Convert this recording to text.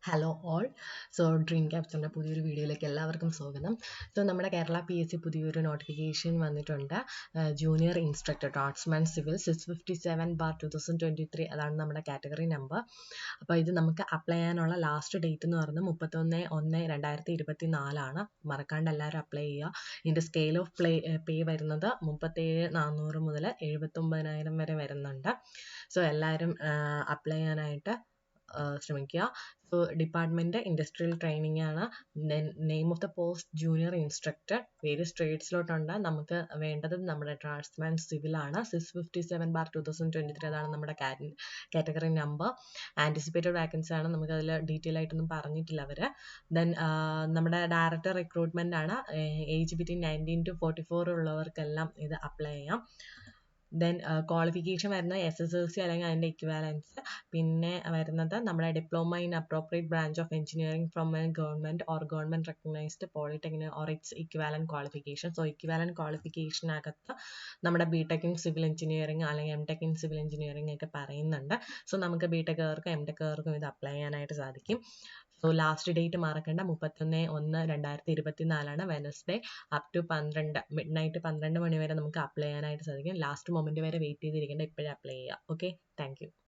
Hello all. So dream ക്യാപ്ചറിൻ്റെ പുതിയൊരു വീഡിയോയിലേക്ക് എല്ലാവർക്കും സ്വാഗതം. സോ നമ്മുടെ കേരള PSC പുതിയൊരു നോട്ടിഫിക്കേഷൻ വന്നിട്ടുണ്ട്. ജൂനിയർ ഇൻസ്ട്രക്ടർ ഡ്രാഫ്റ്റ്സ്മാൻ സിവിൽ 657/2023 അതാണ് നമ്മുടെ കാറ്റഗറി നമ്പർ. അപ്പോൾ ഇത് നമുക്ക് അപ്ലൈ ചെയ്യാനുള്ള ലാസ്റ്റ് ഡേറ്റ് എന്ന് പറയുന്നത് 31/1/2024 മറക്കാണ്ട് എല്ലാവരും അപ്ലൈ ചെയ്യുക. ഇതിൻ്റെ സ്കെയിൽ ഓഫ് പേ വരുന്നത് 37,400 മുതൽ 79,000 വരെ വരുന്നുണ്ട്. സോ എല്ലാവരും അപ്ലൈ ചെയ്യാനായിട്ട് ശ്രമിക്കുക. സോ ഡിപ്പാർട്ട്മെൻറ്റ് ഇൻഡസ്ട്രിയൽ ട്രെയിനിങ് ആണ്. Name of the post junior instructor. Various ട്രേഡ്സിലോട്ടുണ്ട്. നമുക്ക് വേണ്ടത് നമ്മുടെ ഡ്രാഫ്റ്റ്സ്മാൻ സിവിലാണ്. 657/2023 അതാണ് നമ്മുടെ കാറ്റഗറി നമ്പർ. ആൻറ്റിസിപ്പേറ്റഡ് വാക്കൻസി ആണ്. നമുക്കതിൽ ഡീറ്റെയിൽ ആയിട്ടൊന്നും പറഞ്ഞിട്ടില്ല അവർ. ദെൻ നമ്മുടെ ഡയറക്ടർ റിക്രൂട്ട്മെൻ്റ് ആണ്. ഏജ് ബിറ്റ്വീൻ 19 to 44 ഉള്ളവർക്കെല്ലാം ഇത് അപ്ലൈ ചെയ്യാം. ദെൻ ക്വാളിഫിക്കേഷൻ വരുന്നത് SSLC അല്ലെങ്കിൽ അതിൻ്റെ ഇക്വാലൻസ്. പിന്നെ വരുന്നത് നമ്മുടെ diploma in appropriate branch of engineering from a government or government recognised polytechnic or its equivalent qualification. So equivalent ക്വാളിഫിക്കേഷനകത്ത് നമ്മുടെ BTech ഇൻ സിവിൽ എഞ്ചിനീയറിംഗ് അല്ലെങ്കിൽ MTech ഇൻ സിവിൽ എഞ്ചിനീയറിംഗ് ഒക്കെ പറയുന്നുണ്ട്. സോ നമുക്ക് BTechകാർക്കും MTechകാർക്കും ഇത് അപ്ലൈ ചെയ്യാനായിട്ട് സാധിക്കും. സോ ലാസ്റ്റ് ഡേറ്റ് മറക്കണ്ട, 31/1/2024 Wednesday up to 12 midnight 12 മണി വരെ നമുക്ക് അപ്ലൈ ചെയ്യാനായിട്ട് സാധിക്കും. ലാസ്റ്റ് മൊമെൻറ്റ് വരെ വെയിറ്റ് ചെയ്തിരിക്കേണ്ട, ഇപ്പോഴേ അപ്ലൈ ചെയ്യുക. Okay, thank U.